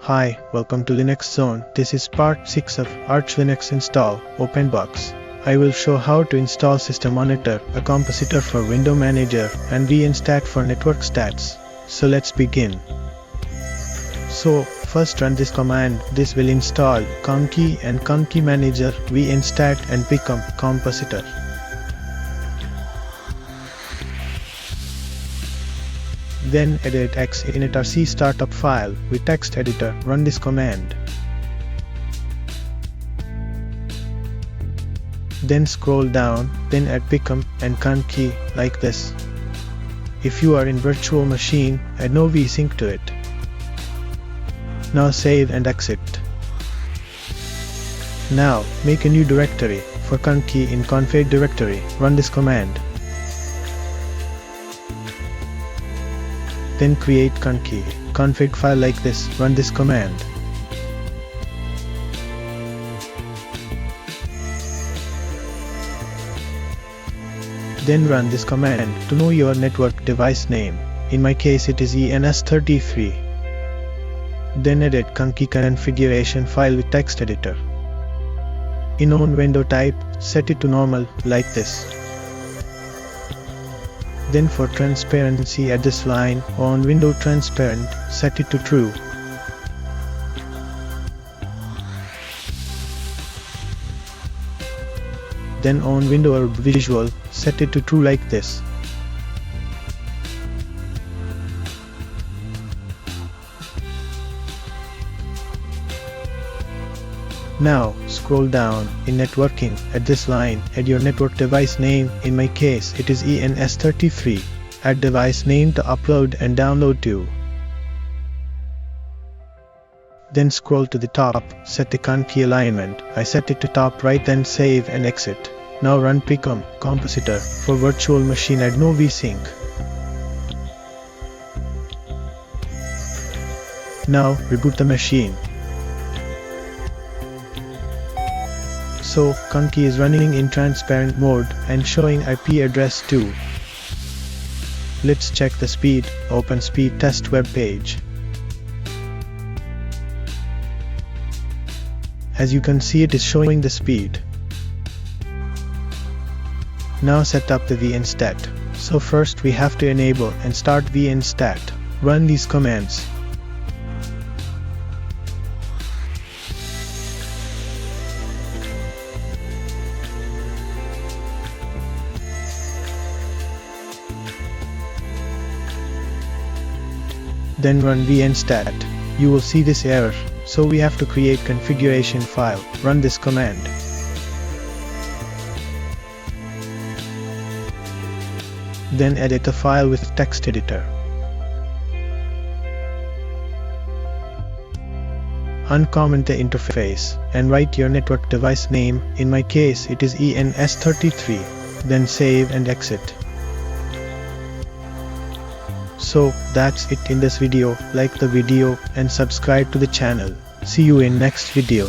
Hi, welcome to Linux Zone. This is part 6 of Arch Linux Install OpenBox. I will show how to install System Monitor, a compositor for Window Manager, and vnstat for network stats. So let's begin. So, first run this command. This will install Conky and Conky Manager, vnstat and picom compositor. Then edit xinitrc startup file with text editor. Run this command. Then scroll down, then add picom and conky like this. If you are in virtual machine, add no vsync to it. Now save and exit. Now make a new directory for conky in config directory. Run this command. Then create conky config file like this. Run this command. Then run this command to know your network device name. In my case it is ENS33. Then edit conky configuration file with text editor. In on window type, set it to normal like this. Then for transparency at this line, on window transparent, set it to true. Then on window or visual, set it to true like this. Now, scroll down, in networking, at this line, add your network device name. In my case, it is ENS33. Add device name to upload and download to. Then scroll to the top, set the conky alignment. I set it to top right, then save and exit. Now run picom compositor for virtual machine. Add no vsync. Now reboot the machine. So, conky is running in transparent mode and showing IP address too. Let's check the speed. Open speed test web page. As you can see, it is showing the speed. Now set up the vnstat. So first we have to enable and start vnstat. Run these commands. Then run vnstat. You will see this error, so we have to create configuration file. Run this command. Then edit a file with text editor. Uncomment the interface and write your network device name. In my case it is ENS33. Then save and exit. So, that's it in this video. Like the video and subscribe to the channel. See you in next video.